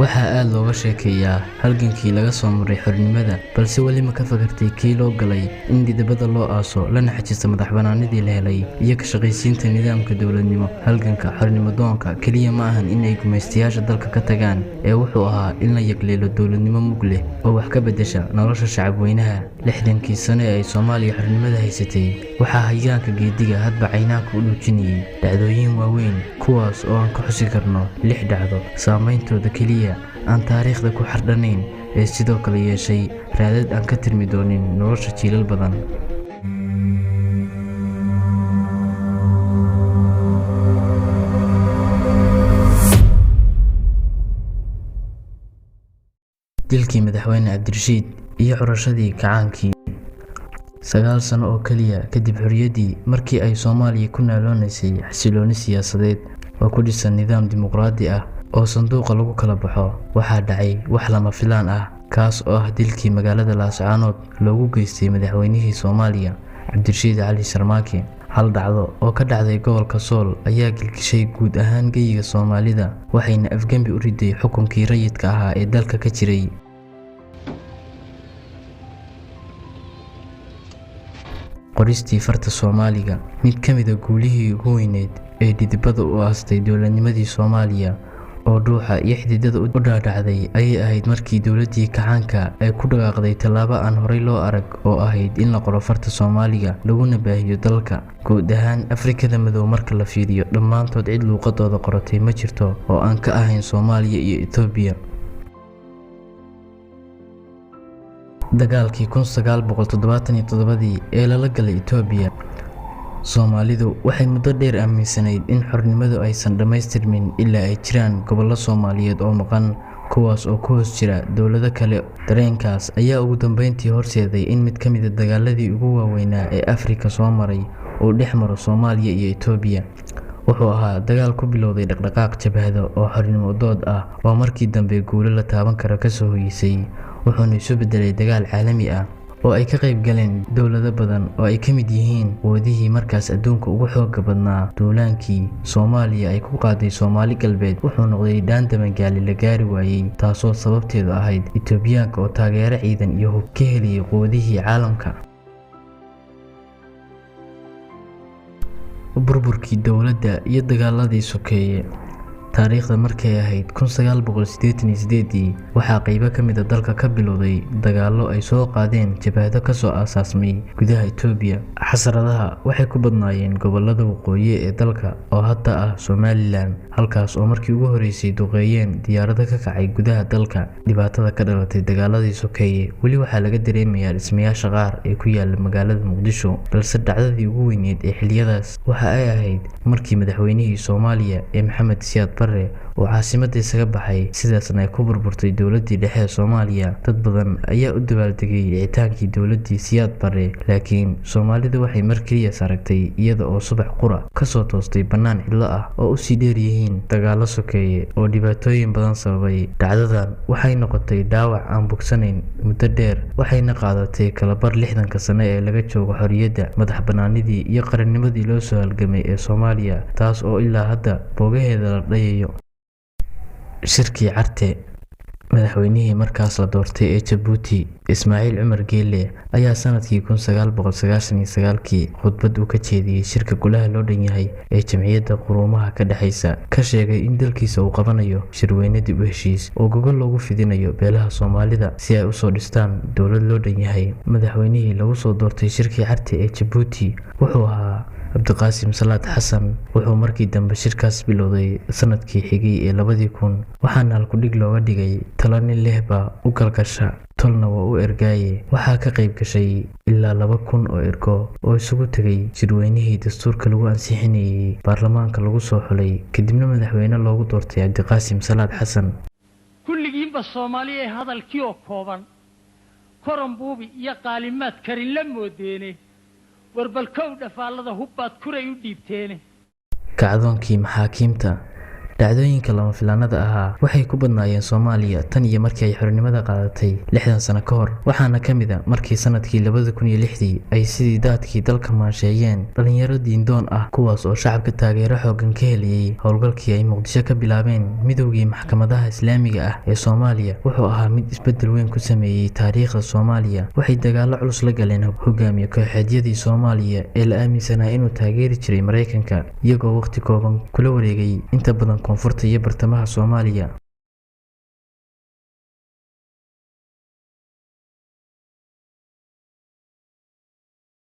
waxaa aad looga sheekeeyaa halgankii laga soo maray xornimada, balse weli ma ka fakartay kii loo galay in didibada loo aaso lana xajisto madaxbannaanidii la helay iyo ka shaqaysiinta nidaamka dowladnimo. Halganka xornimo doonka keliya ma ahan in ay gumaystayaasha dalka ka tagaan, ee wuxuu ahaa in la yagleelo dowladnimo mug leh oo wax ka beddesha nolosha shacabweynaha. 60kii sano ee ay Soomaaliya xornimada haysatay, waxaa haygaanka geediga hadba caynaanka u dhuujinayay dhacdooyin waaweyn, kuwaas oo aan ka xusi karno 6 dhacdo saameyntooda keliya aan taariikhda ku xardhanayn, ee sidoo kale yeeshay raadad aan ka tirmi doonin nolosha jiilal badan. dilkii madaxweyne Cabdirashiid iyo xurashadii kacaankii 9 sano oo kaliya kadib xorriyaddii, markii ay Soomaaliya ku naaloonaysay xasilooni siyaasadeed oo ku dhisan nidaam dimuqraadi ah oo sanduuqa lagu kala baxo, waxaa dhacay wax lama filaan ah, kaas oo ah dilkii magaalada Laascaanood loogu geystay madaxweynihii Soomaaliya Cabdirashiid Cali Sharmaake. Hal dhacdo oo ka dhacday gobolka Sool ayaa gilgishay guud ahaan geyiga Soomaalida, waxayna afgembi u riday xukunkii rayidka ahaa ee dalka ka jiray. qoristii farta Soomaaliga, mid ka mid ah guulihii ugu weyneed ee didibada u aastay dowladnimadii Soomaaliya oo dhuuxa iyo xididada u dhaadhacday, ayay ahayd markii dowladdii kacaanka ay ku dhaqaaqday tallaabo aan horey loo arag oo ahayd in la qoro farta Soomaaliga laguna baahiyo dalka. guud ahaan Afrikada Madow marka la fiiriyo, dhammaantood cid luuqadooda qoratay ma jirto oo aan ka ahayn Soomaaliya iyo Itoobiya. dagaalkii 1977 ee lala galay Itoobiya, Soomaalidu waxay muddo dheer aaminsanayd in xornimadu aysan dhammaystirmin ilaa ay jiraan gobollo Soomaaliyeed oo maqan, kuwaas oo ku hoos jira dowlado kale. Dareenkaas ayaa ugu dambeyntii horseeday in mid ka mid ah dagaaladii ugu waaweynaa ee Afrika soo maray uu dhex maro Soomaaliya iyo Itoobiya. wuxuu ahaa dagaal ku bilowday dhaqdhaqaaq jabhado oo xornimo dood ah oo markii dambe guulo la taaban karo ka soo hoysay, wuxuuna isu beddelay dagaal caalami ah oo ay ka qayb galeen dowlado badan oo ay ka mid yihiin quwadihii markaas adduunka ugu xoogga badnaa. duulaankii Soomaaliya ay ku qaaday Soomaali galbeed wuxuu noqday dhaanta magaali la gaari waayey, taasoo sababteedu ahayd Itoobiyaanka oo taageero ciidan iyo hub ka heliyay quwadihii caalamka. burburkii dowladda iyo dagaaladii sokeeye, taariikhda markay ahayd 1988 waxaa qaybo ka mid ah dalka ka bilowday dagaallo ay soo qaadeen jabhado ka soo aasaasmay gudaha Itoobiya. xasaradaha waxay ku badnaayeen gobollada waqooyi ee dalka oo hadda ah Somaliland, halkaas oo markii ugu horeysay duqeeyeen diyaarado ka kacay gudaha dalka. dhibaatada ka dhalatay dagaaladii sokeeye weli waxaa laga dareemayaa dhismayaasha qaar ee ku yaala magaalada Muqdisho, balse dhacdadii ugu weyneed ee xilliyadaas waxa ay ahayd markii madaxweynihii Soomaaliya ee Maxamed Siyaad Barre oo caasimadda isaga baxay, sidaasna ay ku burburtay dowladdii dhexe ee Soomaaliya. dad badan ayaa u dabaaldegay dhicitaankii dowladdii Siyaad Barre, laakiin Soomaalidu waxay mar keliya aragtay iyada oo subax qura ka soo toostay bannaan cidlo ah oo u sii dheer yihiin dagaallo sokeeye oo dhibaatooyin badan sababay. dhacdadan waxay noqotay dhaawac aan bogsanayn muddo dheer, waxayna qaadatay kalabar 60ka sano ee laga joogo xorriyadda, madaxbannaanidii iyo qarannimadii loo soo halgamay ee Soomaaliya, taas oo ilaa hadda boogaheeda la dhayayo. shirkii Carte, madaxweynihii markaas la doortay ee Jabuuti Ismaaciil Cumar Geelle ayaa sanadkii 1999 khudbad uu ka jeediyay shirka golaha loo dhan yahay ee Jamciyadda Quruumaha ka dhaxaysa ka sheegay in dalkiisa uu qabanayo shirweyne dib u heshiis oo gogol loogu fidinayo beelaha Soomaalida si ay u soo dhistaan dowlad loo dhan yahay. madaxweynihii lagu soo doortay shirkii Carte ee Jabuuti wuxuu ahaa Cabdiqaasim Salaad Xasan. wuxuu markii dambe shirkaas bilowday sanadkii xigay ee 2000, waxaana halkudhig looga dhigay talo nin lehba u galgasha, tolna waa u ergaaye. waxaa ka qayb gashay ilaa 2000 oo ergo oo isugu tegay shirweynihii dastuurka lagu ansixinayay, baarlamaanka lagu soo xulay, kadibna madaxweyne loogu doortay Cabdiqaasim Salaad Xasan. kulligiinba Soomaaliya ee hadalkii oo kooban, koran buubi iyo qaalimaad karin la moodeene, warbalkow dhafaalada hubbaad kuray u dhiibteene. kacdoonkii maxaakiimta, dhacdooyinka lama filaanada ahaa waxay ku badnaayeen Soomaaliya tan iyo markii ay xornimada qaadatay 60 sano ka hor, waxaana ka mid ah markii sanadkii 2006 ay sidii daadkii dalka maansheeyeen dhalinyaro diindoon ah kuwaas oo shacabka taageero xooggan ka heliyay howlgalkii ay Muqdisho ka bilaabeen midowgii maxkamadaha Islaamiga ah ee Soomaaliya. Wuxuu ahaa mid isbedel weyn ku sameeyay taariikhda Soomaaliya. Waxay dagaalo culus la galeen hogaamiye kooxeedyadii Soomaaliya ee la aaminsanaa inuu taageeri jiray Mareykanka, iyagoo waqti kooban kula wareegay inta badan koonfurta iyo bartamaha Soomaaliya.